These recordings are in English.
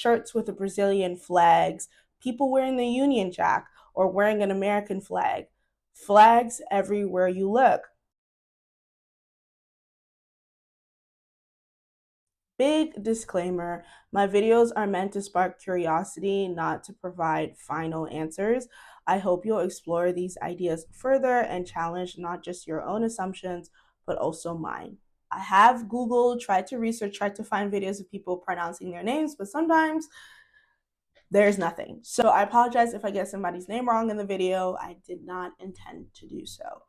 shirts with the Brazilian flags, people wearing the Union Jack, or wearing an American flag. Flags everywhere you look. Big disclaimer, my videos are meant to spark curiosity, not to provide final answers. I hope you'll explore these ideas further and challenge not just your own assumptions, but also mine. I have Googled, tried to research, tried to find videos of people pronouncing their names, but sometimes there's nothing. So I apologize if I get somebody's name wrong in the video. I did not intend to do so.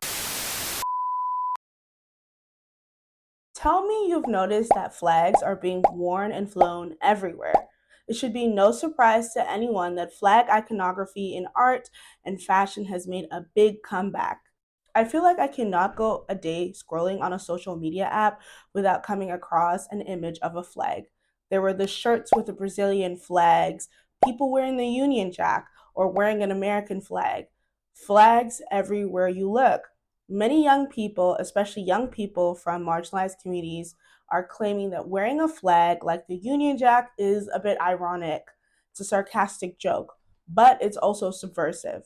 Tell me you've noticed that flags are being worn and flown everywhere. It should be no surprise to anyone that flag iconography in art and fashion has made a big comeback. I feel like I cannot go a day scrolling on a social media app without coming across an image of a flag. There were the shirts with the Brazilian flags, people wearing the Union Jack, or wearing an American flag. Flags everywhere you look. Many young people, especially young people from marginalized communities, are claiming that wearing a flag like the Union Jack is a bit ironic. It's a sarcastic joke, but it's also subversive.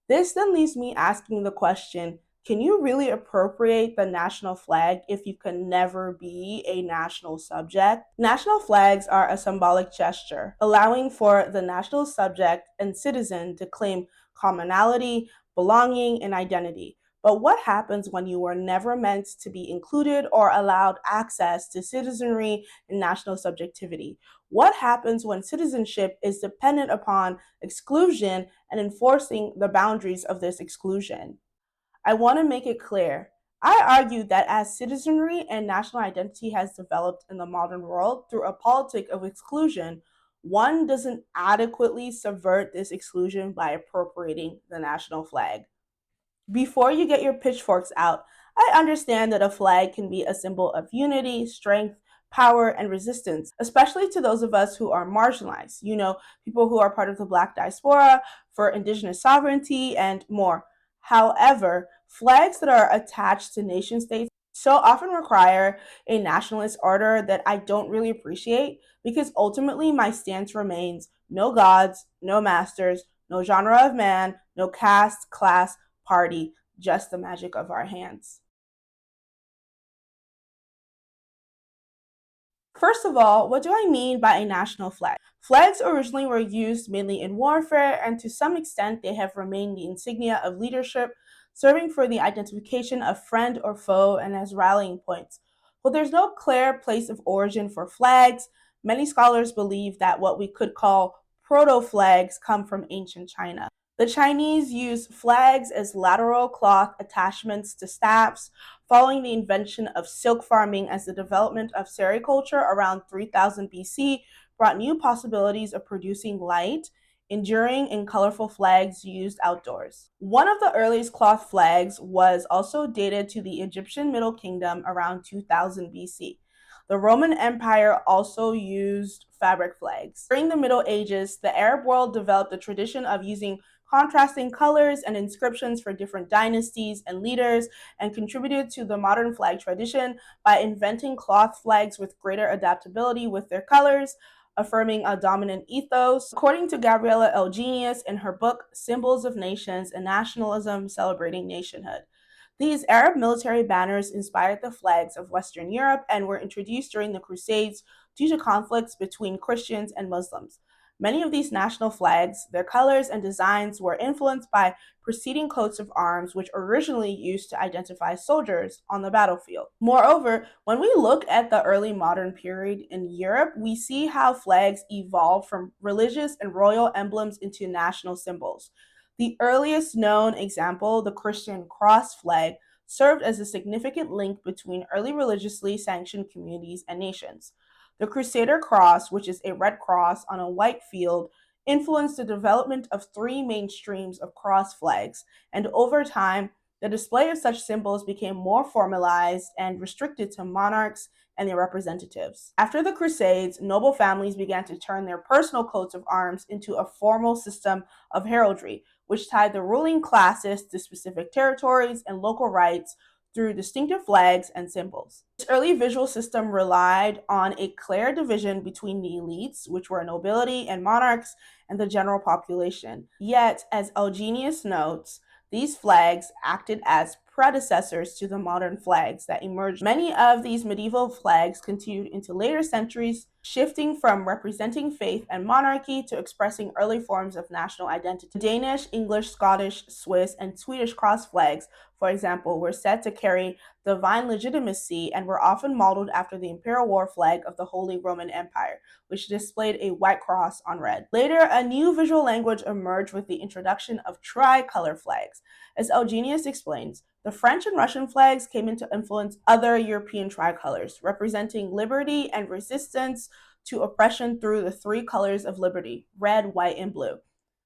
This then leaves me asking the question, can you really appropriate the national flag if you can never be a national subject? National flags are a symbolic gesture, allowing for the national subject and citizen to claim commonality, belonging, and identity. But what happens when you were never meant to be included or allowed access to citizenry and national subjectivity? What happens when citizenship is dependent upon exclusion and enforcing the boundaries of this exclusion? I want to make it clear. I argue that as citizenry and national identity has developed in the modern world through a politic of exclusion, one doesn't adequately subvert this exclusion by appropriating the national flag. Before you get your pitchforks out, I understand that a flag can be a symbol of unity, strength, power, and resistance, especially to those of us who are marginalized, people who are part of the Black diaspora, for indigenous sovereignty, and more. However, flags that are attached to nation states so often require a nationalist ardor that I don't really appreciate because ultimately my stance remains no gods, no masters, no genre of man, no caste, class, party, just the magic of our hands. First of all, what do I mean by a national flag? Flags originally were used mainly in warfare, and to some extent, they have remained the insignia of leadership, serving for the identification of friend or foe and as rallying points. But there's no clear place of origin for flags. Many scholars believe that what we could call proto flags come from ancient China. The Chinese used flags as lateral cloth attachments to staffs, following the invention of silk farming as the development of sericulture around 3000 BC brought new possibilities of producing light, enduring, and colorful flags used outdoors. One of the earliest cloth flags was also dated to the Egyptian Middle Kingdom around 2000 BC. The Roman Empire also used fabric flags. During the Middle Ages, the Arab world developed a tradition of using contrasting colors and inscriptions for different dynasties and leaders, and contributed to the modern flag tradition by inventing cloth flags with greater adaptability with their colors, affirming a dominant ethos. According to Gabriella Elgenius in her book Symbols of Nations and Nationalism, Celebrating Nationhood, these Arab military banners inspired the flags of Western Europe and were introduced during the Crusades due to conflicts between Christians and Muslims. Many of these national flags, their colors and designs were influenced by preceding coats of arms, which originally used to identify soldiers on the battlefield. Moreover, when we look at the early modern period in Europe, we see how flags evolved from religious and royal emblems into national symbols. The earliest known example, the Christian cross flag, served as a significant link between early religiously sanctioned communities and nations. The Crusader cross, which is a red cross on a white field, influenced the development of three main streams of cross flags, and over time, the display of such symbols became more formalized and restricted to monarchs and their representatives. After the Crusades, noble families began to turn their personal coats of arms into a formal system of heraldry, which tied the ruling classes to specific territories and local rights, through distinctive flags and symbols. This early visual system relied on a clear division between the elites, which were nobility and monarchs, and the general population. Yet, as Elgenius notes, these flags acted as predecessors to the modern flags that emerged. Many of these medieval flags continued into later centuries, shifting from representing faith and monarchy to expressing early forms of national identity. Danish, English, Scottish, Swiss, and Swedish cross flags, for example, were said to carry divine legitimacy and were often modeled after the imperial war flag of the Holy Roman Empire, which displayed a white cross on red. Later, a new visual language emerged with the introduction of tricolor flags. As Elgenius explains, the French and Russian flags came into influence other European tricolors, representing liberty and resistance to oppression through the three colors of liberty: red, white, and blue.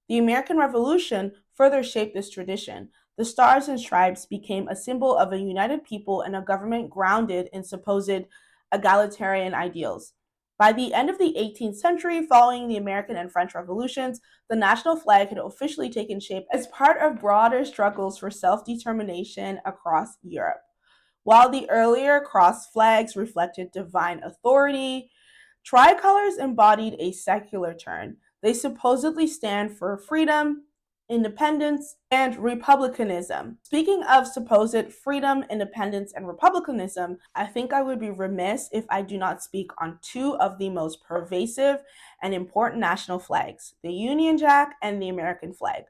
The American Revolution further shaped this tradition. The stars and stripes became a symbol of a united people and a government grounded in supposed egalitarian ideals. By the end of the 18th century, following the American and French revolutions, the national flag had officially taken shape as part of broader struggles for self-determination across Europe. While the earlier cross flags reflected divine authority, tricolors embodied a secular turn. They supposedly stand for freedom, independence, and republicanism. Speaking of supposed freedom, independence, and republicanism, I think I would be remiss if I do not speak on two of the most pervasive and important national flags, the Union Jack and the American flag.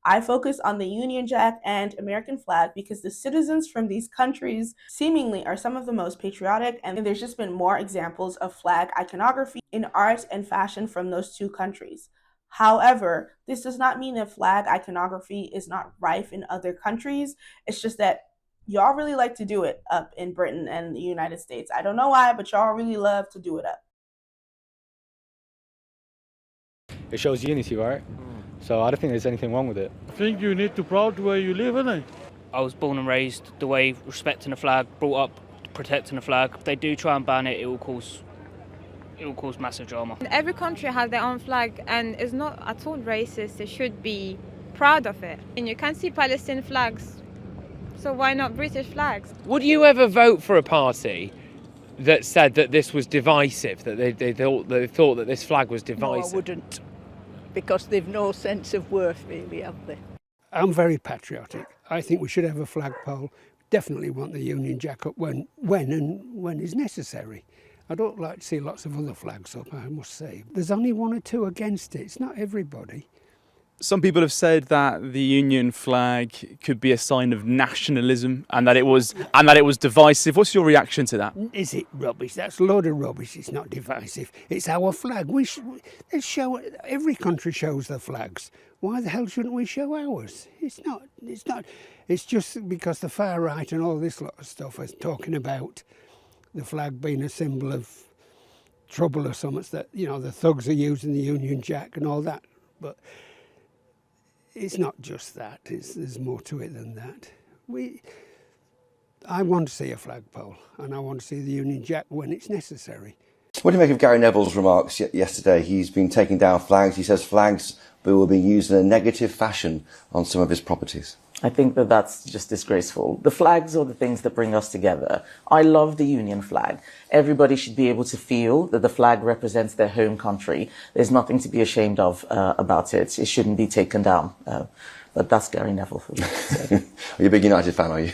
I focus on the Union Jack and American flag because the citizens from these countries seemingly are some of the most patriotic, and there's just been more examples of flag iconography in art and fashion from those two countries. However, this does not mean that flag iconography is not rife in other countries. It's just that y'all really like to do it up in Britain and the United States. I don't know why, but y'all really love to do it up. It shows unity, right? So I don't think there's anything wrong with it. I think you need to proud where you live, innit? I was born and raised the way, respecting the flag, brought up protecting the flag. If they do try and ban it, it will cause massive drama. Every country has their own flag and it's not at all racist. They should be proud of it. And you can see Palestinian flags, so why not British flags? Would you ever vote for a party that said that this was divisive, that they thought that this flag was divisive? No, I wouldn't, because they've no sense of worth, really, have they? I'm very patriotic. I think we should have a flagpole. Definitely want the Union Jack up when is necessary. I don't like to see lots of other flags up, I must say. There's only one or two against it. It's not everybody. Some people have said that the Union flag could be a sign of nationalism and that it was divisive. What's your reaction to that? Is it rubbish? That's a load of rubbish. It's not divisive. It's our flag. Let's show it. Every country shows their flags. Why the hell shouldn't we show ours? It's not. It's just because the far right and all this lot of stuff is talking about the flag being a symbol of trouble or something, that, you know, the thugs are using the Union Jack and all that. But it's not just that. There's more to it than that. I want to see a flagpole, and I want to see the Union Jack when it's necessary. What do you make of Gary Neville's remarks yesterday? He's been taking down flags. He says flags will be used in a negative fashion on some of his properties. I think that that's just disgraceful. The flags are the things that bring us together. I love the Union flag. Everybody should be able to feel that the flag represents their home country. There's nothing to be ashamed of about it. It shouldn't be taken down. But that's Gary Neville for me. So. Are you a big United fan, are you?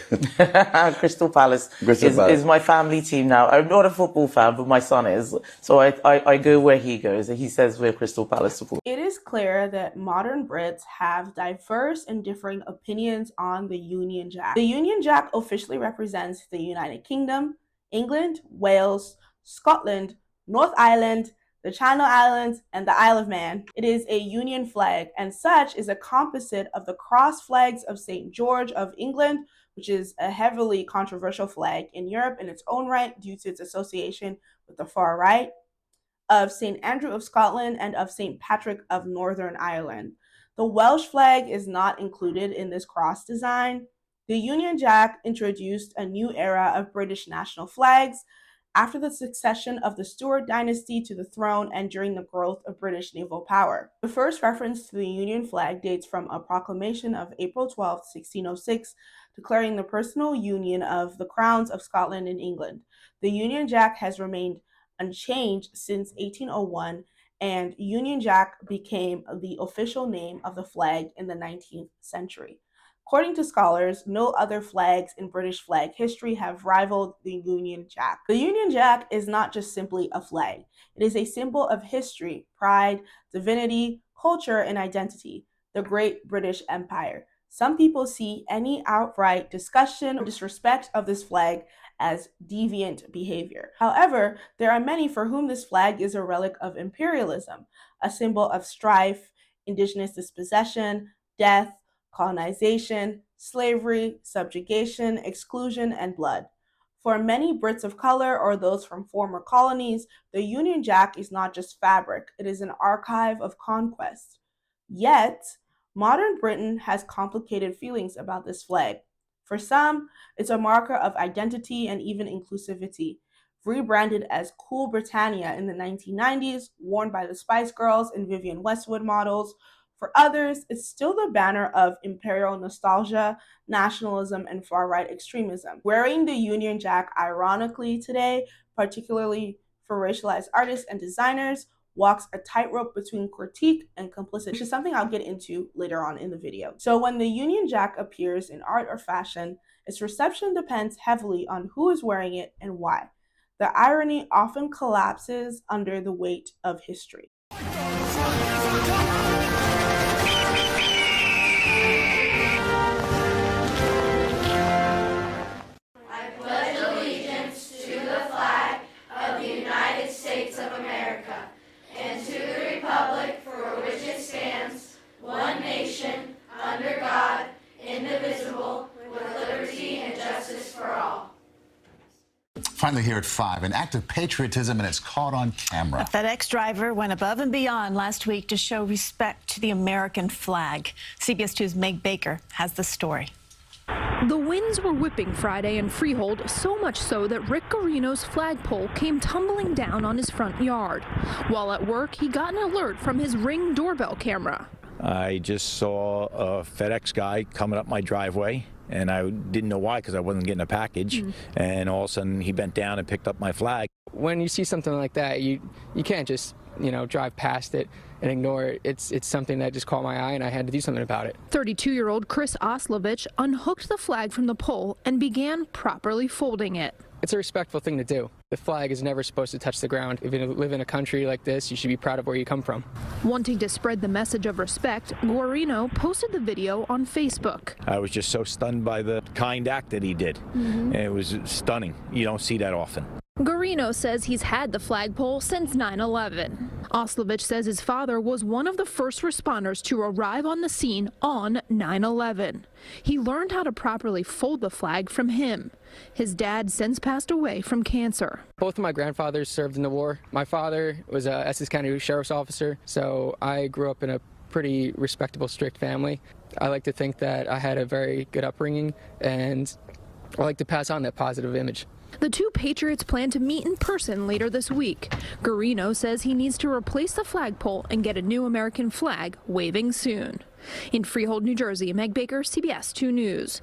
Crystal Palace is my family team now. I'm not a football fan, but my son is. So I go where he goes. He says we're Crystal Palace supporters. It is clear that modern Brits have diverse and differing opinions on the Union Jack. The Union Jack officially represents the United Kingdom, England, Wales, Scotland, North Ireland, the Channel Islands, and the Isle of Man. It is a Union flag, and such is a composite of the cross flags of St. George of England, which is a heavily controversial flag in Europe in its own right due to its association with the far right, of St. Andrew of Scotland, and of St. Patrick of Northern Ireland. The Welsh flag is not included in this cross design. The Union Jack introduced a new era of British national flags, after the succession of the Stuart dynasty to the throne and during the growth of British naval power. The first reference to the Union flag dates from a proclamation of April 12, 1606, declaring the personal union of the crowns of Scotland and England. The Union Jack has remained unchanged since 1801, and Union Jack became the official name of the flag in the 19th century. According to scholars, no other flags in British flag history have rivaled the Union Jack. The Union Jack is not just simply a flag. It is a symbol of history, pride, divinity, culture, and identity, the Great British Empire. Some people see any outright discussion or disrespect of this flag as deviant behavior. However, there are many for whom this flag is a relic of imperialism, a symbol of strife, indigenous dispossession, death, colonization, slavery, subjugation, exclusion, and blood. For many Brits of color or those from former colonies, the Union Jack is not just fabric, it is an archive of conquest. Yet, modern Britain has complicated feelings about this flag. For some, it's a marker of identity and even inclusivity. Rebranded as Cool Britannia in the 1990s, worn by the Spice Girls and Vivienne Westwood models. For others, it's still the banner of imperial nostalgia, nationalism, and far-right extremism. Wearing the Union Jack ironically today, particularly for racialized artists and designers, walks a tightrope between critique and complicity, which is something I'll get into later on in the video. So when the Union Jack appears in art or fashion, its reception depends heavily on who is wearing it and why. The irony often collapses under the weight of history. Finally here at 5, an act of patriotism, and it's caught on camera. A FedEx driver went above and beyond last week to show respect to the American flag. CBS 2's Meg Baker has the story. The winds were whipping Friday in Freehold, so much so that Rick Guarino's flagpole came tumbling down on his front yard. While at work, he got an alert from his Ring doorbell camera. I just saw a FedEx guy coming up my driveway, and I didn't know why because I wasn't getting a package. And all of a sudden, he bent down and picked up my flag. When you see something like that, you can't just, drive past it and ignore it. It's something that just caught my eye, and I had to do something about it. 32-year-old Chris Oslovich unhooked the flag from the pole and began properly folding it. It's a respectful thing to do. The flag is never supposed to touch the ground. If you live in a country like this, you should be proud of where you come from. Wanting to spread the message of respect, Guarino posted the video on Facebook. I was just so stunned by the kind act that he did. And it was stunning. You don't see that often. Guarino says he's had the flagpole since 9/11. Oslovich says his father was one of the first responders to arrive on the scene on 9/11. He learned how to properly fold the flag from him. His dad since passed away from cancer. Both of my grandfathers served in the war. My father was a Essex County Sheriff's officer, so I grew up in a pretty respectable, strict family. I like to think that I had a very good upbringing, and I like to pass on that positive image. The two patriots plan to meet in person later this week. Guarino says he needs to replace the flagpole and get a new American flag waving soon. In Freehold, New Jersey, Meg Baker, CBS 2 News.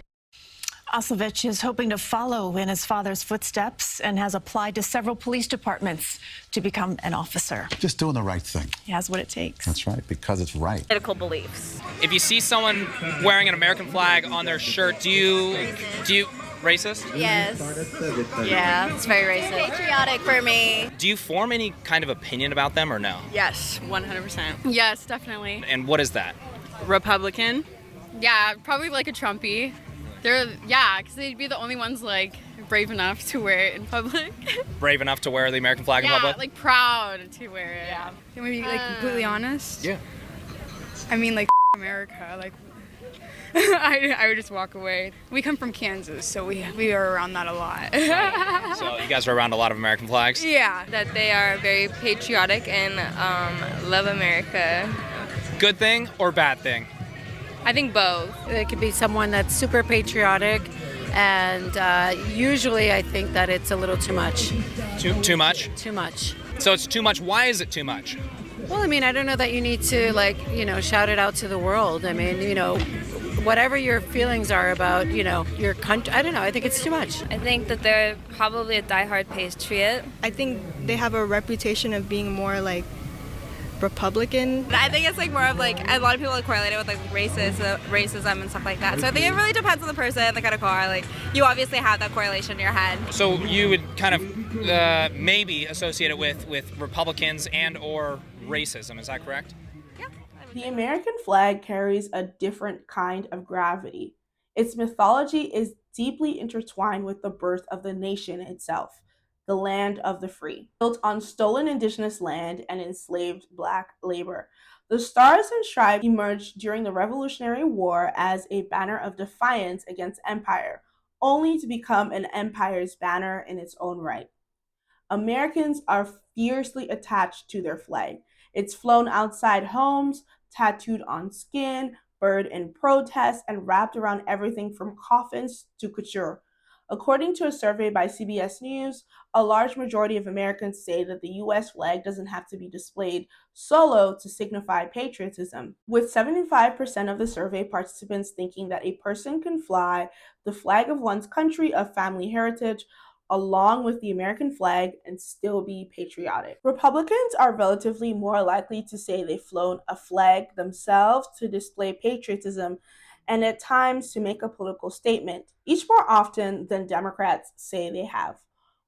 Oslovich is hoping to follow in his father's footsteps and has applied to several police departments to become an officer. Just doing the right thing. He has what it takes. That's right, because it's right. Political beliefs. If you see someone wearing an American flag on their shirt, do you racist? Yes. Yeah, it's very racist. Patriotic for me. Do you form any kind of opinion about them or no? Yes, 100%. Yes, definitely. And what is that? Republican. Yeah, probably like a Trumpy. Because they'd be the only ones brave enough to wear it in public. Brave enough to wear the American flag in public? Yeah, proud to wear it. Yeah. Can we be completely honest? Yeah. I mean America, I would just walk away. We come from Kansas, so we are around that a lot. So you guys are around a lot of American flags? Yeah. That they are very patriotic and love America. Good thing or bad thing? I think both. It could be someone that's super patriotic And usually I think that it's a little too much. Too much? Too much. So it's too much. Why is it too much? Well, I mean, I don't know that you need to, shout it out to the world. I mean, whatever your feelings are about, your country, I don't know, I think it's too much. I think that they're probably a diehard patriot. I think they have a reputation of being more Republican. I think it's more of a lot of people correlate it with racism and stuff like that. So I think it really depends on the person, the kind of car. You obviously have that correlation in your head. So you would kind of maybe associate it with Republicans and or racism. Is that correct? The American flag carries a different kind of gravity. Its mythology is deeply intertwined with the birth of the nation itself, the land of the free. Built on stolen indigenous land and enslaved black labor, the Stars and Stripes emerged during the Revolutionary War as a banner of defiance against empire, only to become an empire's banner in its own right. Americans are fiercely attached to their flag. It's flown outside homes, tattooed on skin, burned in protest, and wrapped around everything from coffins to couture. According to a survey by CBS News, a large majority of Americans say that the US flag doesn't have to be displayed solo to signify patriotism, with 75% of the survey participants thinking that a person can fly the flag of one's country of family heritage along with the American flag and still be patriotic. Republicans are relatively more likely to say they've flown a flag themselves to display patriotism and at times to make a political statement, each more often than Democrats say they have.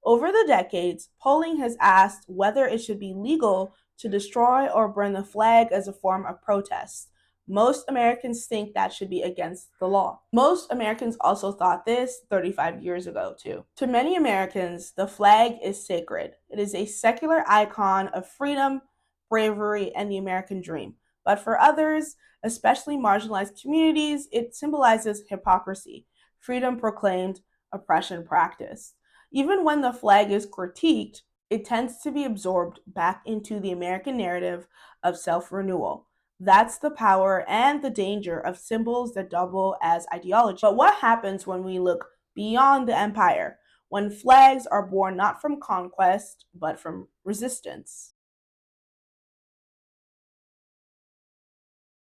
Over the decades, polling has asked whether it should be legal to destroy or burn the flag as a form of protest. Most Americans think that should be against the law. Most Americans also thought this 35 years ago, too. To many Americans, the flag is sacred. It is a secular icon of freedom, bravery, and the American dream. But for others, especially marginalized communities, it symbolizes hypocrisy, freedom proclaimed, oppression practiced. Even when the flag is critiqued, it tends to be absorbed back into the American narrative of self-renewal. That's the power and the danger of symbols that double as ideology. But what happens when we look beyond the empire, when flags are born not from conquest, but from resistance?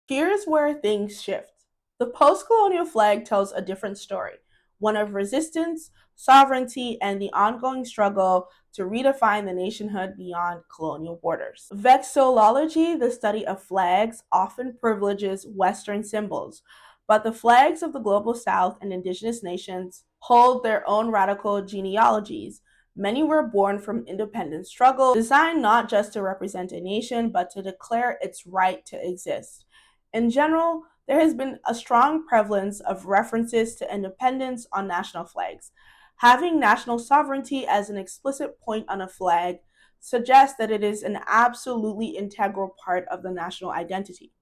Here's where things shift. The post-colonial flag tells a different story, one of resistance, sovereignty, and the ongoing struggle to redefine the nationhood beyond colonial borders. Vexillology, the study of flags, often privileges Western symbols, but the flags of the global South and indigenous nations hold their own radical genealogies. Many were born from independent struggle, designed not just to represent a nation, but to declare its right to exist. In general, there has been a strong prevalence of references to independence on national flags. Having national sovereignty as an explicit point on a flag suggests that it is an absolutely integral part of the national identity.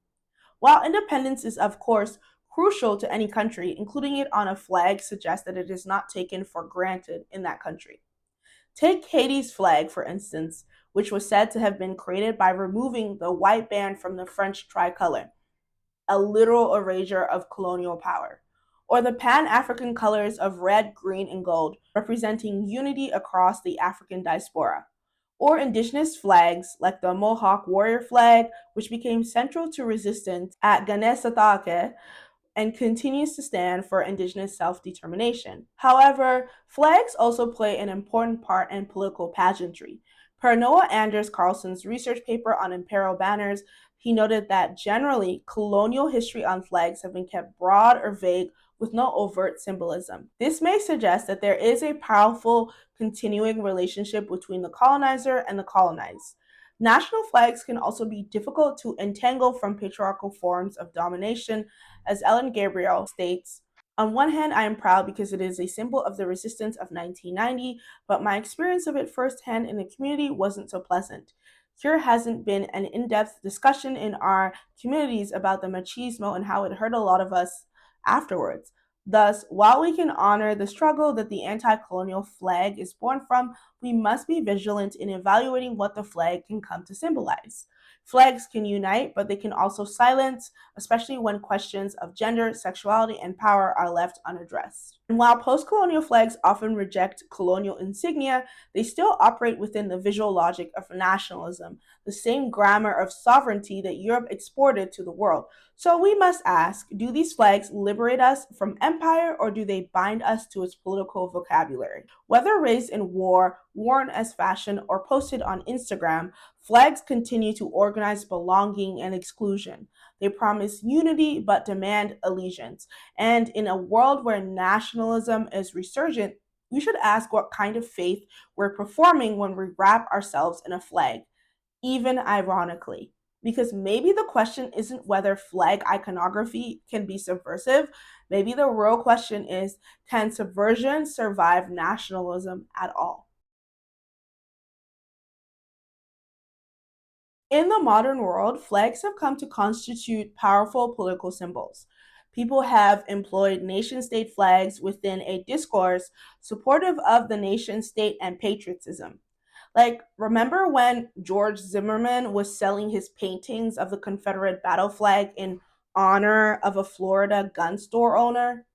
While independence is, of course, crucial to any country, including it on a flag suggests that it is not taken for granted in that country. Take Haiti's flag, for instance, which was said to have been created by removing the white band from the French tricolor, a literal erasure of colonial power, or the Pan-African colors of red, green, and gold, representing unity across the African diaspora, or indigenous flags like the Mohawk warrior flag, which became central to resistance at Ganesatake and continues to stand for indigenous self-determination. However, flags also play an important part in political pageantry. Per Noah Anders Carlson's research paper on imperial banners, he noted that generally, colonial history on flags have been kept broad or vague with no overt symbolism. This may suggest that there is a powerful continuing relationship between the colonizer and the colonized. National flags can also be difficult to entangle from patriarchal forms of domination, as Gabriella states. On one hand, I am proud because it is a symbol of the resistance of 1990, but my experience of it firsthand in the community wasn't so pleasant. There hasn't been an in-depth discussion in our communities about the machismo and how it hurt a lot of us afterwards. Thus, while we can honor the struggle that the anti-colonial flag is born from, we must be vigilant in evaluating what the flag can come to symbolize. Flags can unite, but they can also silence, especially when questions of gender, sexuality, and power are left unaddressed. And while post-colonial flags often reject colonial insignia, they still operate within the visual logic of nationalism, the same grammar of sovereignty that Europe exported to the world. So we must ask, do these flags liberate us from empire, or do they bind us to its political vocabulary? Whether raised in war, worn as fashion, or posted on Instagram, flags continue to organize belonging and exclusion. They promise unity but demand allegiance. And in a world where nationalism is resurgent, we should ask what kind of faith we're performing when we wrap ourselves in a flag, even ironically. Because maybe the question isn't whether flag iconography can be subversive. Maybe the real question is, can subversion survive nationalism at all? In the modern world, flags have come to constitute powerful political symbols. People have employed nation-state flags within a discourse supportive of the nation-state and patriotism. Like, remember when George Zimmerman was selling his paintings of the Confederate battle flag in honor of a Florida gun store owner?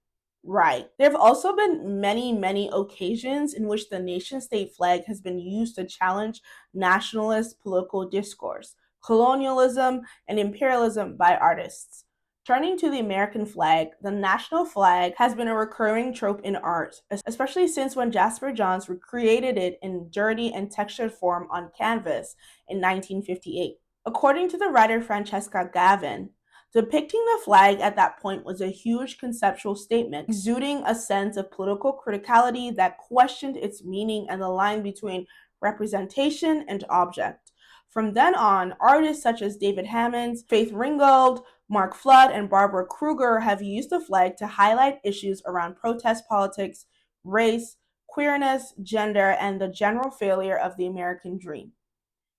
Right. There have also been many occasions in which the nation state flag has been used to challenge nationalist political discourse, colonialism, and imperialism by artists. Turning to the American flag, the national flag has been a recurring trope in art, especially since when Jasper Johns recreated it in dirty and textured form on canvas in 1958. According to the writer Francesca Gavin, depicting the flag at that point was a huge conceptual statement, exuding a sense of political criticality that questioned its meaning and the line between representation and object. From then on, artists such as David Hammons, Faith Ringgold, Mark Flood, and Barbara Kruger have used the flag to highlight issues around protest politics, race, queerness, gender, and the general failure of the American dream.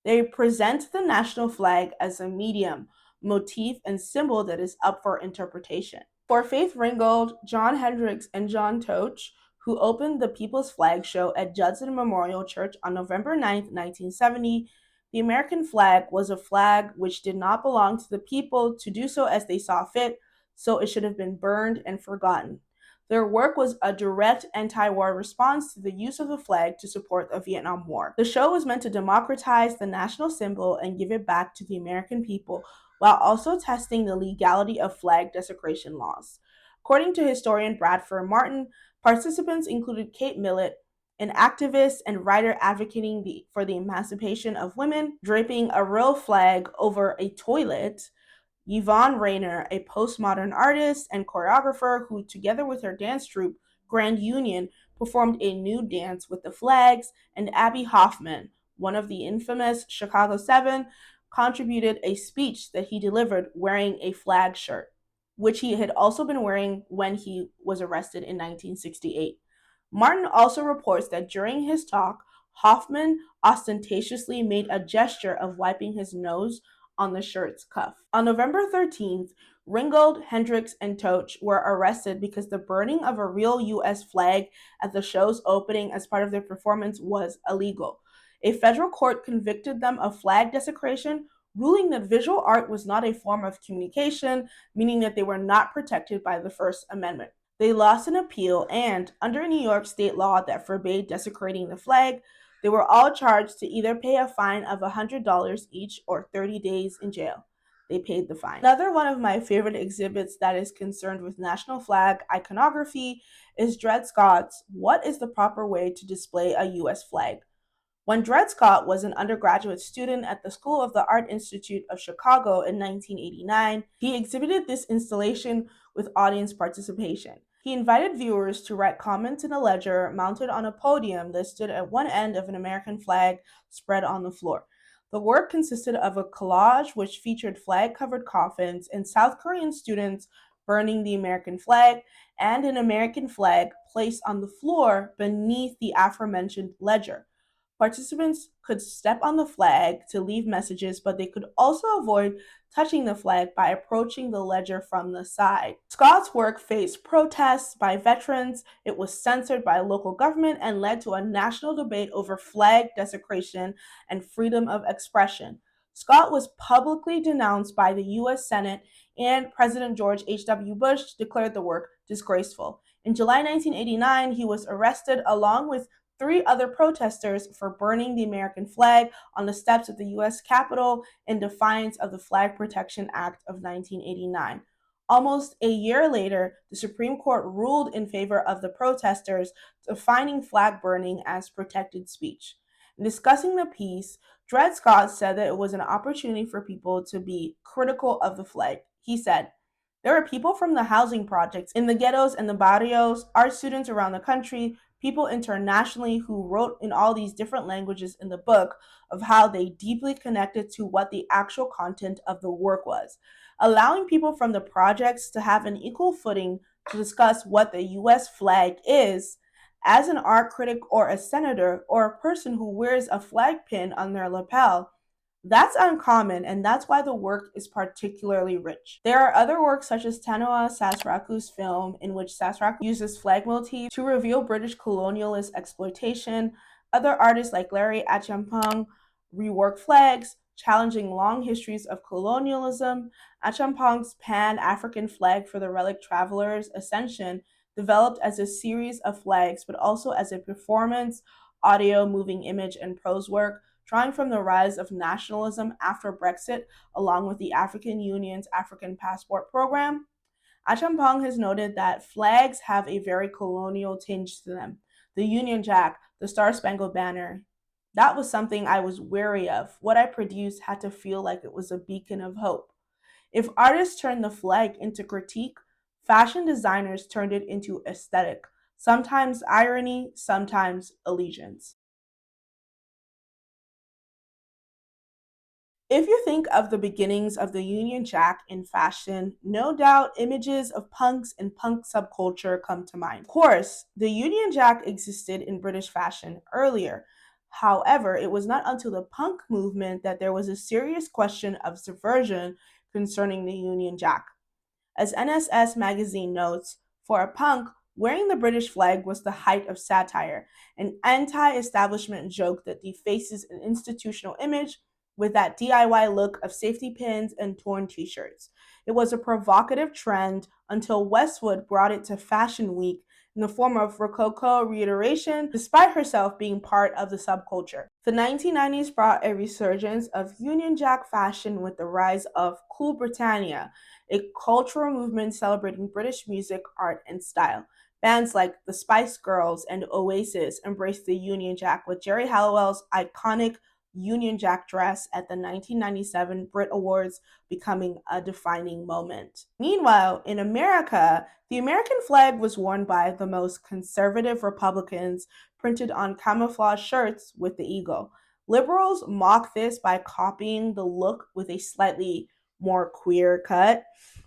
They present the national flag as a medium, motif, and symbol that is up for interpretation. For Faith Ringgold, John Hendricks, and John Toach, who opened the People's Flag Show at Judson Memorial Church on November 9, 1970, the American flag was a flag which did not belong to the people to do so as they saw fit, so it should have been burned and forgotten. Their work was a direct anti-war response to the use of the flag to support the Vietnam War. The show was meant to democratize the national symbol and give it back to the American people, while also testing the legality of flag desecration laws. According to historian Bradford Martin, participants included Kate Millett, an activist and writer advocating for the emancipation of women, draping a real flag over a toilet, Yvonne Rainer, a postmodern artist and choreographer who, together with her dance troupe, Grand Union, performed a nude dance with the flags, and Abby Hoffman, one of the infamous Chicago Seven, contributed a speech that he delivered wearing a flag shirt, which he had also been wearing when he was arrested in 1968. Martin also reports that during his talk, Hoffman ostentatiously made a gesture of wiping his nose on the shirt's cuff. On November 13th, Ringgold, Hendricks, and Toach were arrested because the burning of a real U.S. flag at the show's opening as part of their performance was illegal. A federal court convicted them of flag desecration, ruling that visual art was not a form of communication, meaning that they were not protected by the First Amendment. They lost an appeal, and under New York state law that forbade desecrating the flag, they were all charged to either pay a fine of $100 each or 30 days in jail. They paid the fine. Another one of my favorite exhibits that is concerned with national flag iconography is Dred Scott's What is the Proper Way to Display a U.S. Flag? When Dred Scott was an undergraduate student at the School of the Art Institute of Chicago in 1989, he exhibited this installation with audience participation. He invited viewers to write comments in a ledger mounted on a podium that stood at one end of an American flag spread on the floor. The work consisted of a collage which featured flag-covered coffins and South Korean students burning the American flag, and an American flag placed on the floor beneath the aforementioned ledger. Participants could step on the flag to leave messages, but they could also avoid touching the flag by approaching the ledger from the side. Scott's work faced protests by veterans, it was censored by local government, and led to a national debate over flag desecration and freedom of expression. Scott was publicly denounced by the US Senate, and President George H.W. Bush declared the work disgraceful. In July 1989, he was arrested along with 3 other protesters for burning the American flag on the steps of the US Capitol in defiance of the Flag Protection Act of 1989. Almost a year later, the Supreme Court ruled in favor of the protesters, defining flag burning as protected speech. In discussing the piece, Dred Scott said that it was an opportunity for people to be critical of the flag. He said, "There are people from the housing projects in the ghettos and the barrios, art students around the country, people internationally who wrote in all these different languages in the book of how they deeply connected to what the actual content of the work was. Allowing people from the projects to have an equal footing to discuss what the US flag is, as an art critic or a senator or a person who wears a flag pin on their lapel, that's uncommon, and that's why the work is particularly rich." There are other works such as Tanoa Sasraku's film, in which Sasraku uses flag motifs to reveal British colonialist exploitation. Other artists like Larry Achampong rework flags, challenging long histories of colonialism. Achampong's Pan-African flag for the Relic Traveler's Ascension developed as a series of flags, but also as a performance, audio, moving image, and prose work, drawing from the rise of nationalism after Brexit, along with the African Union's African Passport Program. Achampong has noted that flags have a very colonial tinge to them. The Union Jack, the Star-Spangled Banner. That was something I was wary of. What I produced had to feel like it was a beacon of hope. If artists turned the flag into critique, fashion designers turned it into aesthetic, sometimes irony, sometimes allegiance. If you think of the beginnings of the Union Jack in fashion, no doubt images of punks and punk subculture come to mind. Of course, the Union Jack existed in British fashion earlier. However, it was not until the punk movement that there was a serious question of subversion concerning the Union Jack. As NSS magazine notes, for a punk, wearing the British flag was the height of satire, an anti-establishment joke that defaces an institutional image with that DIY look of safety pins and torn t-shirts. It was a provocative trend until Westwood brought it to Fashion Week in the form of Rococo reiteration, despite herself being part of the subculture. The 1990s brought a resurgence of Union Jack fashion with the rise of Cool Britannia, a cultural movement celebrating British music, art, and style. Bands like the Spice Girls and Oasis embraced the Union Jack, with Jerry Halliwell's iconic Union Jack dress at the 1997 Brit Awards becoming a defining moment. Meanwhile, in America, the American flag was worn by the most conservative Republicans, printed on camouflage shirts with the eagle. Liberals mock this by copying the look with a slightly more queer cut.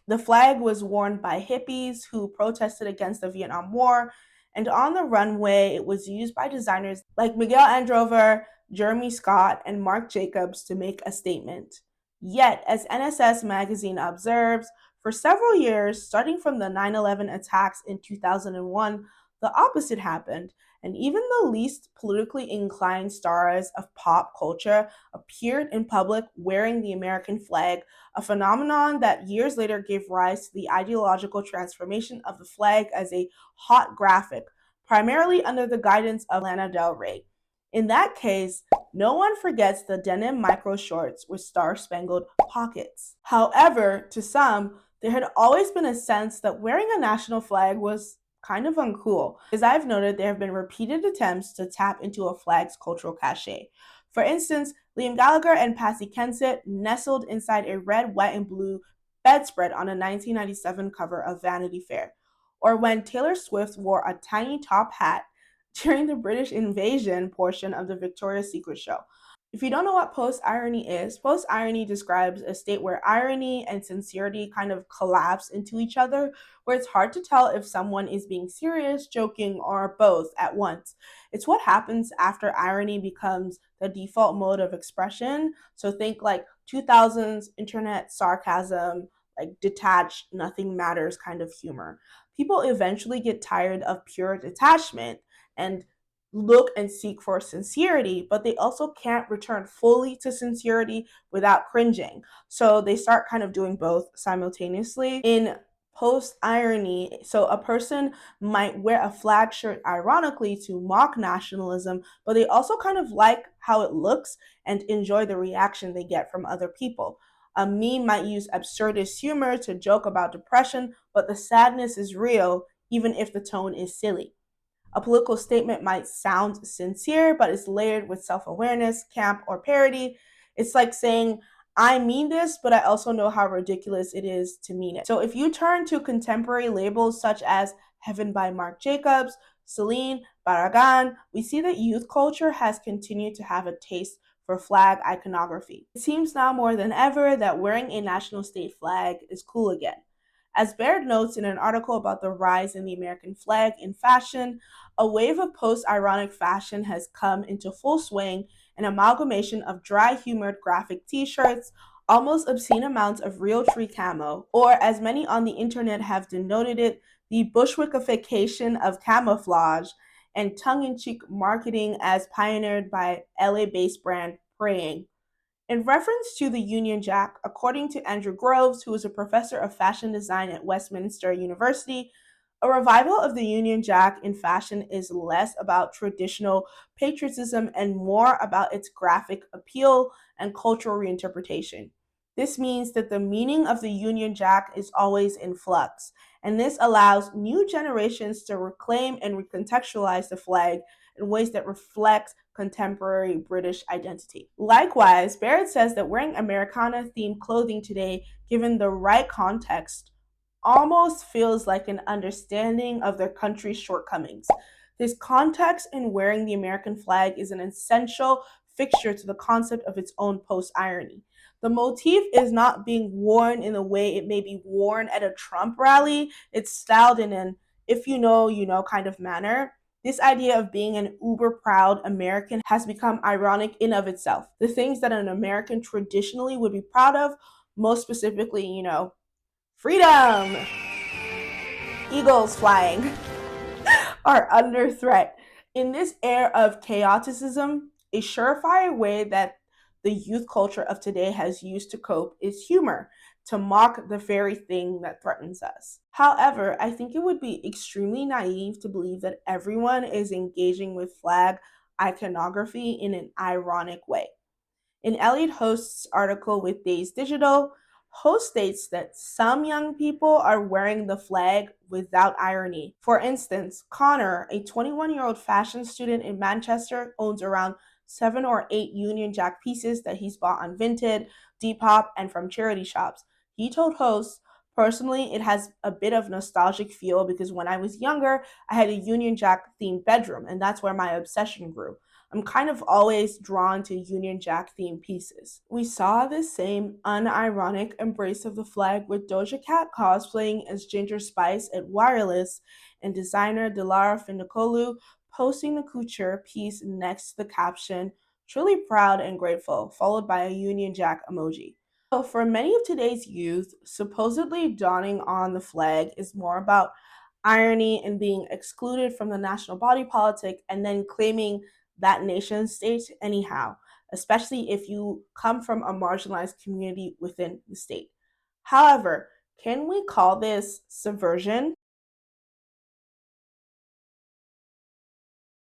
The flag was worn by hippies who protested against the Vietnam War, and on the runway, it was used by designers like Miguel Androver, Jeremy Scott, and Marc Jacobs to make a statement. Yet, as NSS magazine observes, for several years, starting from the 9/11 attacks in 2001, the opposite happened, and even the least politically inclined stars of pop culture appeared in public wearing the American flag, a phenomenon that years later gave rise to the ideological transformation of the flag as a hot graphic, primarily under the guidance of Lana Del Rey. In that case, no one forgets the denim micro shorts with star-spangled pockets. However, to some, there had always been a sense that wearing a national flag was kind of uncool. As I've noted, there have been repeated attempts to tap into a flag's cultural cachet. For instance, Liam Gallagher and Patsy Kensit nestled inside a red, white, and blue bedspread on a 1997 cover of Vanity Fair. Or when Taylor Swift wore a tiny top hat during the British invasion portion of the Victoria's Secret show. If you don't know what post-irony is, post-irony describes a state where irony and sincerity kind of collapse into each other, where it's hard to tell if someone is being serious, joking, or both at once. It's what happens after irony becomes the default mode of expression. So think like 2000s internet sarcasm, like detached, nothing matters kind of humor. People eventually get tired of pure detachment and look and seek for sincerity, but they also can't return fully to sincerity without cringing. So they start kind of doing both simultaneously. In post irony, so a person might wear a flag shirt ironically to mock nationalism, but they also kind of like how it looks and enjoy the reaction they get from other people. A meme might use absurdist humor to joke about depression, but the sadness is real, even if the tone is silly. A political statement might sound sincere, but is layered with self awareness, camp, or parody. It's like saying, I mean this, but I also know how ridiculous it is to mean it. So if you turn to contemporary labels such as Heaven by Marc Jacobs, Celine, Barragan, we see that youth culture has continued to have a taste for flag iconography. It seems now more than ever that wearing a national state flag is cool again. As Baird notes in an article about the rise in the American flag in fashion, a wave of post-ironic fashion has come into full swing, an amalgamation of dry-humored graphic t-shirts, almost obscene amounts of real tree camo, or as many on the internet have denoted it, the Bushwickification of camouflage, and tongue-in-cheek marketing as pioneered by LA-based brand Praying. In reference to the Union Jack, according to Andrew Groves, who is a professor of fashion design at Westminster University, a revival of the Union Jack in fashion is less about traditional patriotism and more about its graphic appeal and cultural reinterpretation. This means that the meaning of the Union Jack is always in flux, and this allows new generations to reclaim and recontextualize the flag in ways that reflect contemporary British identity. Likewise, Barrett says that wearing Americana-themed clothing today, given the right context, almost feels like an understanding of their country's shortcomings. This context in wearing the American flag is an essential fixture to the concept of its own post-irony. The motif is not being worn in the way it may be worn at a Trump rally. It's styled in an if you know kind of manner. This idea of being an uber proud American has become ironic in of itself. The things that an American traditionally would be proud of, most specifically, freedom, eagles flying, are under threat. In this era of chaoticism, a surefire way that the youth culture of today has used to cope is humor, to mock the very thing that threatens us. However, I think it would be extremely naive to believe that everyone is engaging with flag iconography in an ironic way. In Elliot Host's article with Days Digital, Host states that some young people are wearing the flag without irony. For instance, Connor, a 21-year-old fashion student in Manchester, owns around 7 or 8 Union Jack pieces that he's bought on Vinted, Depop, and from charity shops. He told Host, personally, it has a bit of nostalgic feel because when I was younger, I had a Union Jack themed bedroom, and that's where my obsession grew. I'm kind of always drawn to Union Jack themed pieces. We saw this same unironic embrace of the flag with Doja Cat cosplaying as Ginger Spice at Wireless and designer Dilara Findikolu posting the couture piece next to the caption, truly proud and grateful, followed by a Union Jack emoji. So for many of today's youth, supposedly donning on the flag is more about irony and being excluded from the national body politic and then claiming that nation state anyhow, especially if you come from a marginalized community within the state. However, can we call this subversion?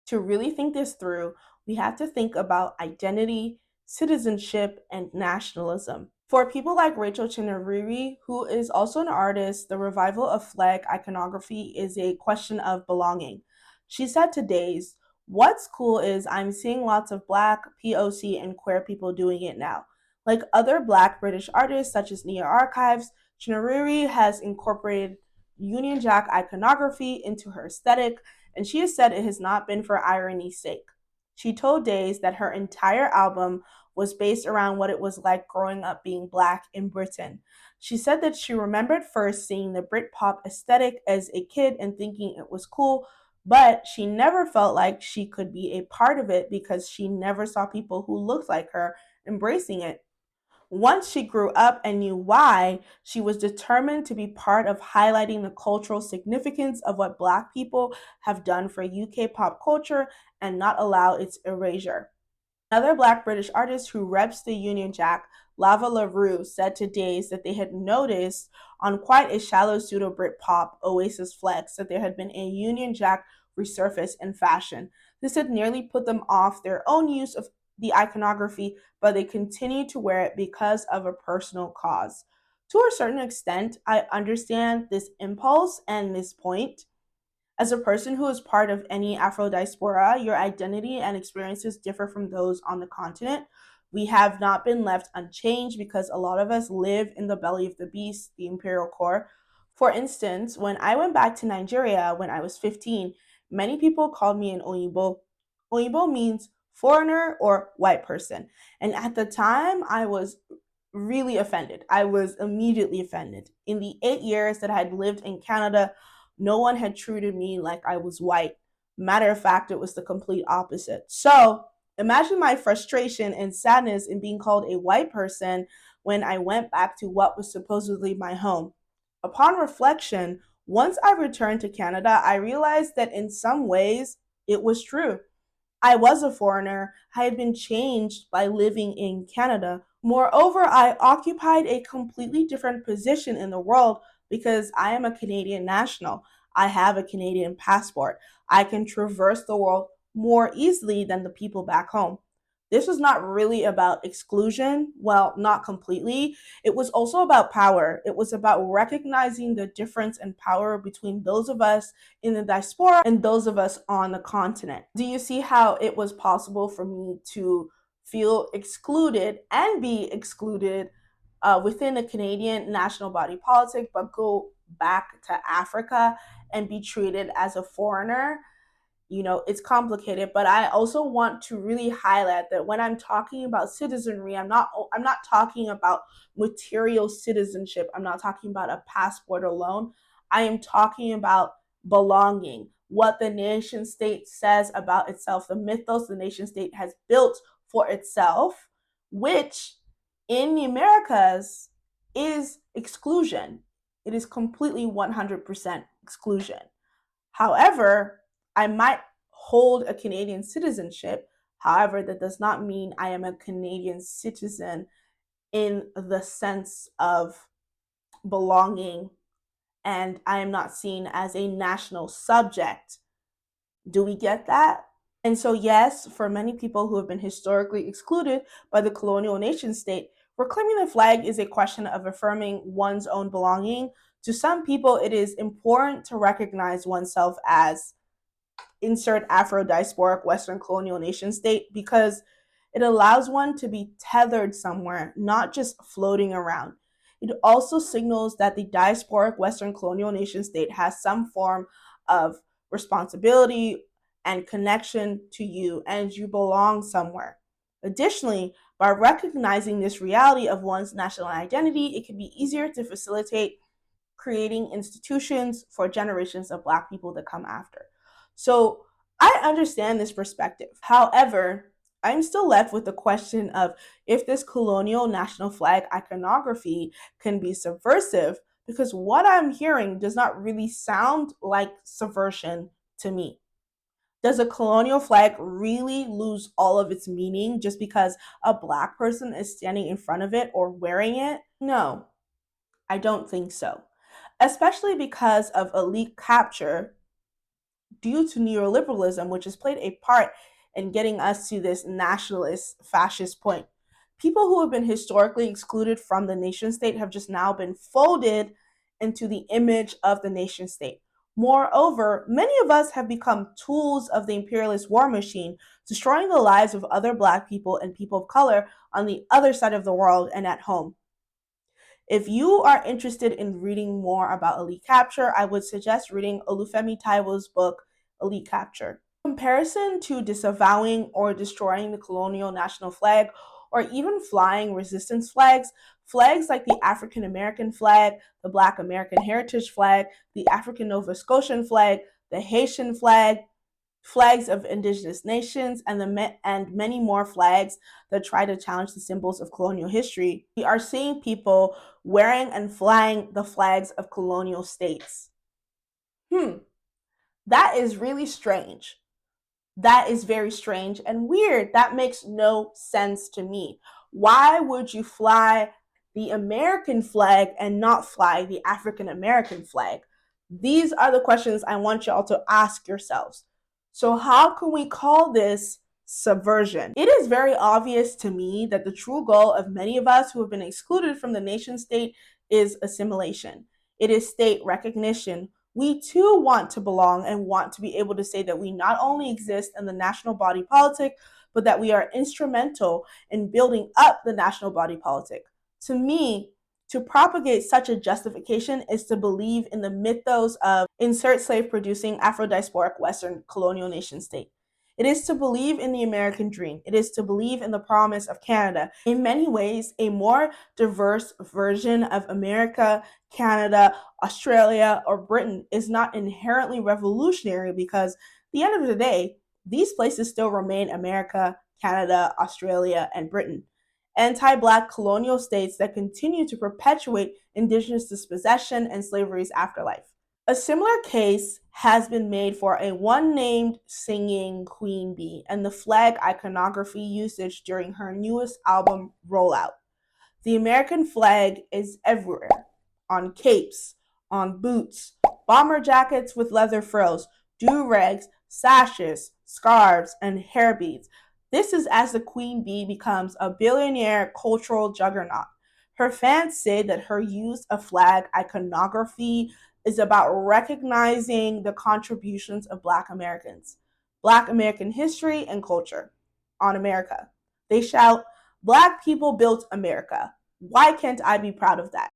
To really think this through, we have to think about identity, citizenship, and nationalism. For people like Rachel Chinariri, who is also an artist, the revival of flag iconography is a question of belonging. She said to Days, what's cool is I'm seeing lots of Black, POC, and queer people doing it now. Like other Black British artists such as Nia Archives, Chinariri has incorporated Union Jack iconography into her aesthetic, and she has said it has not been for irony's sake. She told Days that her entire album was based around what it was like growing up being Black in Britain. She said that she remembered first seeing the Britpop aesthetic as a kid and thinking it was cool, but she never felt like she could be a part of it because she never saw people who looked like her embracing it. Once she grew up and knew why, she was determined to be part of highlighting the cultural significance of what Black people have done for UK pop culture and not allow its erasure. Another Black British artist who reps the Union Jack, Lava LaRue, said to Days that they had noticed on quite a shallow pseudo Britpop Oasis flex that there had been a Union Jack resurface in fashion. This had nearly put them off their own use of the iconography, but they continued to wear it because of a personal cause. To a certain extent, I understand this impulse and this point. As a person who is part of any Afro diaspora, your identity and experiences differ from those on the continent. We have not been left unchanged because a lot of us live in the belly of the beast, the imperial core. For instance, when I went back to Nigeria when I was 15, many people called me an Oyibo. Oyibo means foreigner or white person. And at the time, I was really offended. I was immediately offended. In the 8 years that I had lived in Canada, no one had treated me like I was white. Matter of fact, it was the complete opposite. So imagine my frustration and sadness in being called a white person when I went back to what was supposedly my home. Upon reflection, once I returned to Canada, I realized that in some ways it was true. I was a foreigner. I had been changed by living in Canada. Moreover, I occupied a completely different position in the world because I am a Canadian national. I have a Canadian passport. I can traverse the world more easily than the people back home. This was not really about exclusion. Well, not completely. It was also about power. It was about recognizing the difference in power between those of us in the diaspora and those of us on the continent. Do you see how it was possible for me to feel excluded and be excluded within a Canadian national body politic, but go back to Africa and be treated as a foreigner? You know, it's complicated, but I also want to really highlight that when I'm talking about citizenry, I'm not talking about material citizenship. I'm not talking about a passport alone. I am talking about belonging, what the nation state says about itself, the mythos the nation state has built for itself, which in the Americas is exclusion. It is completely 100% exclusion. However, I might hold a Canadian citizenship. However, that does not mean I am a Canadian citizen in the sense of belonging, and I am not seen as a national subject. Do we get that? And so, yes, for many people who have been historically excluded by the colonial nation state, reclaiming the flag is a question of affirming one's own belonging. To some people, it is important to recognize oneself as insert Afro diasporic Western colonial nation state because it allows one to be tethered somewhere, not just floating around. It also signals that the diasporic Western colonial nation state has some form of responsibility and connection to you, and you belong somewhere. Additionally, by recognizing this reality of one's national identity, it can be easier to facilitate creating institutions for generations of Black people that come after. So I understand this perspective. However, I'm still left with the question of if this colonial national flag iconography can be subversive, because what I'm hearing does not really sound like subversion to me. Does a colonial flag really lose all of its meaning just because a Black person is standing in front of it or wearing it? No, I don't think so. Especially because of elite capture due to neoliberalism, which has played a part in getting us to this nationalist, fascist point. People who have been historically excluded from the nation state have just now been folded into the image of the nation state. Moreover, many of us have become tools of the imperialist war machine, destroying the lives of other Black people and people of color on the other side of the world and at home. If you are interested in reading more about elite capture, I would suggest reading Olufemi Taiwo's book, Elite Capture. In comparison to disavowing or destroying the colonial national flag, or even flying resistance flags, flags like the African American flag, the Black American Heritage flag, the African Nova Scotian flag, the Haitian flag, flags of indigenous nations, and many more flags that try to challenge the symbols of colonial history, we are seeing people wearing and flying the flags of colonial states. That is really strange. That is very strange and weird. That makes no sense to me. Why would you fly the American flag and not fly the African American flag? These are the questions I want y'all to ask yourselves. So how can we call this subversion? It is very obvious to me that the true goal of many of us who have been excluded from the nation state is assimilation. It is state recognition. We too want to belong and want to be able to say that we not only exist in the national body politic, but that we are instrumental in building up the national body politic. To me, to propagate such a justification is to believe in the mythos of insert slave producing Afro-diasporic Western colonial nation state. It is to believe in the American dream. It is to believe in the promise of Canada. In many ways, a more diverse version of America, Canada, Australia, or Britain is not inherently revolutionary because at the end of the day, these places still remain America, Canada, Australia, and Britain. Anti-Black colonial states that continue to perpetuate indigenous dispossession and slavery's afterlife. A similar case has been made for a one-named singing queen bee and the flag iconography usage during her newest album rollout. The American flag is everywhere, on capes, on boots, bomber jackets with leather frills, do-rags, sashes, scarves, and hair beads. This is as the queen bee becomes a billionaire cultural juggernaut. Her fans say that her use of flag iconography is about recognizing the contributions of Black Americans, Black American history and culture on America. They shout, "Black people built America. Why can't I be proud of that?"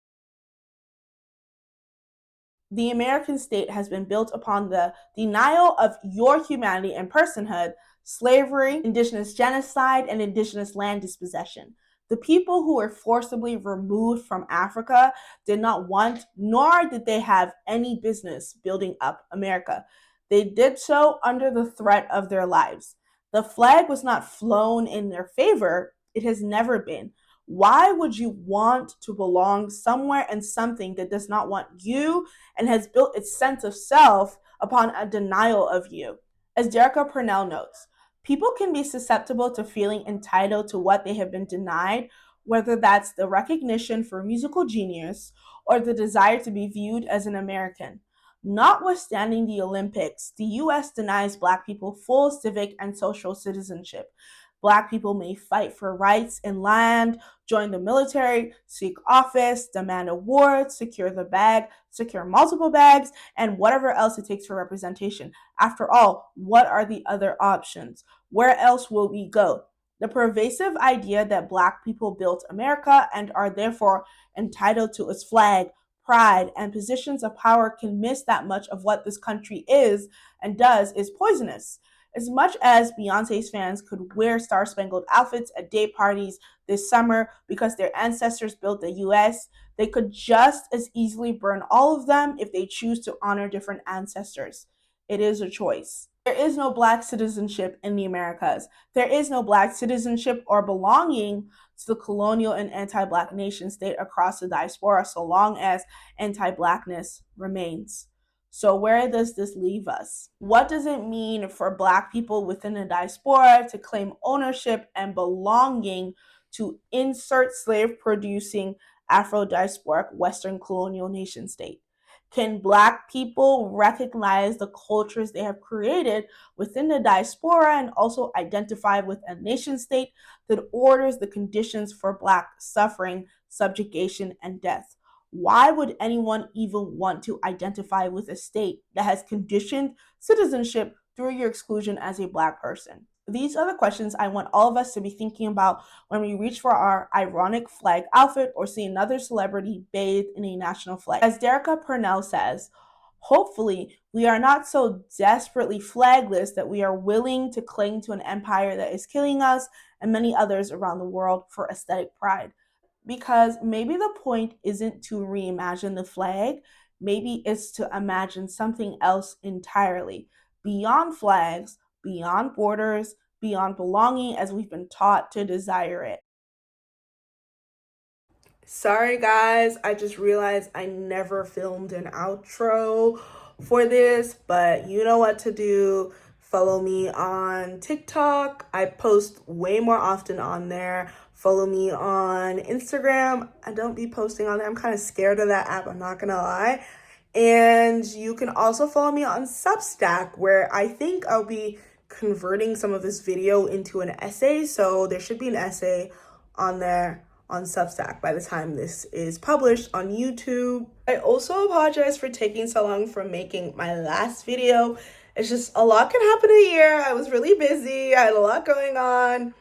The American state has been built upon the denial of your humanity and personhood, slavery, indigenous genocide, and indigenous land dispossession. The people who were forcibly removed from Africa did not want, nor did they have any business building up America. They did so under the threat of their lives. The flag was not flown in their favor. It has never been. Why would you want to belong somewhere and something that does not want you and has built its sense of self upon a denial of you? As Derek Purnell notes, people can be susceptible to feeling entitled to what they have been denied, whether that's the recognition for musical genius or the desire to be viewed as an American. Notwithstanding the Olympics, the US denies Black people full civic and social citizenship. Black people may fight for rights in land, join the military, seek office, demand awards, secure the bag, secure multiple bags, and whatever else it takes for representation. After all, what are the other options? Where else will we go? The pervasive idea that Black people built America and are therefore entitled to its flag, pride, and positions of power can miss that much of what this country is and does is poisonous. As much as Beyonce's fans could wear star-spangled outfits at day parties this summer because their ancestors built the US, they could just as easily burn all of them if they choose to honor different ancestors. It is a choice. There is no Black citizenship in the Americas. There is no Black citizenship or belonging to the colonial and anti-Black nation state across the diaspora so long as anti-Blackness remains. So where does this leave us? What does it mean for Black people within the diaspora to claim ownership and belonging to insert slave-producing Afro-diasporic Western colonial nation state? Can Black people recognize the cultures they have created within the diaspora and also identify with a nation state that orders the conditions for Black suffering, subjugation, and death? Why would anyone even want to identify with a state that has conditioned citizenship through your exclusion as a Black person? These are the questions I want all of us to be thinking about when we reach for our ironic flag outfit or see another celebrity bathed in a national flag. As Derek Purnell says, hopefully we are not so desperately flagless that we are willing to cling to an empire that is killing us and many others around the world for aesthetic pride. Because maybe the point isn't to reimagine the flag, maybe it's to imagine something else entirely. beyond flags, beyond borders, beyond belonging as we've been taught to desire it. Sorry guys, I just realized I never filmed an outro for this, but you know what to do. Follow me on TikTok. I post way more often on there. Follow me on Instagram. I don't be posting on there. I'm kind of scared of that app, I'm not gonna lie. And you can also follow me on Substack, where I think I'll be converting some of this video into an essay. So there should be an essay on there on Substack by the time this is published on YouTube. I also apologize for taking so long from making my last video. It's just a lot can happen in a year. I was really busy. I had a lot going on.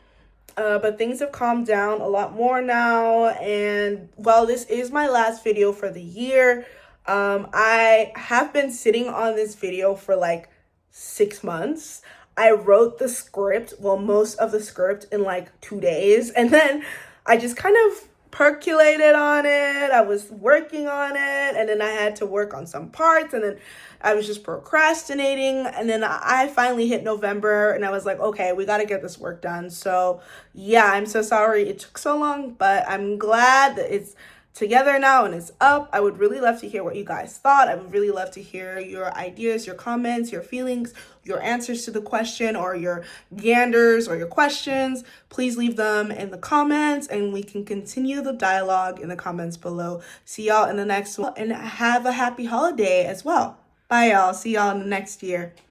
But things have calmed down a lot more now. And while this is my last video for the year, I have been sitting on this video for like 6 months. I wrote the script, well, most of the script in like 2 days. And then I just kind of percolated on it. I was working on it, and then I had to work on some parts, and then I was just procrastinating. And then I finally hit November, and I was like, okay, we got to get this work done. So yeah, I'm so sorry it took so long, but I'm glad that it's together now and it's up. I would really love to hear what you guys thought. I would really love to hear your ideas, your comments, your feelings, your answers to the question, or your ganders or your questions. Please leave them in the comments and we can continue the dialogue in the comments below. See y'all in the next one, and have a happy holiday as well. Bye y'all. See y'all in the next year.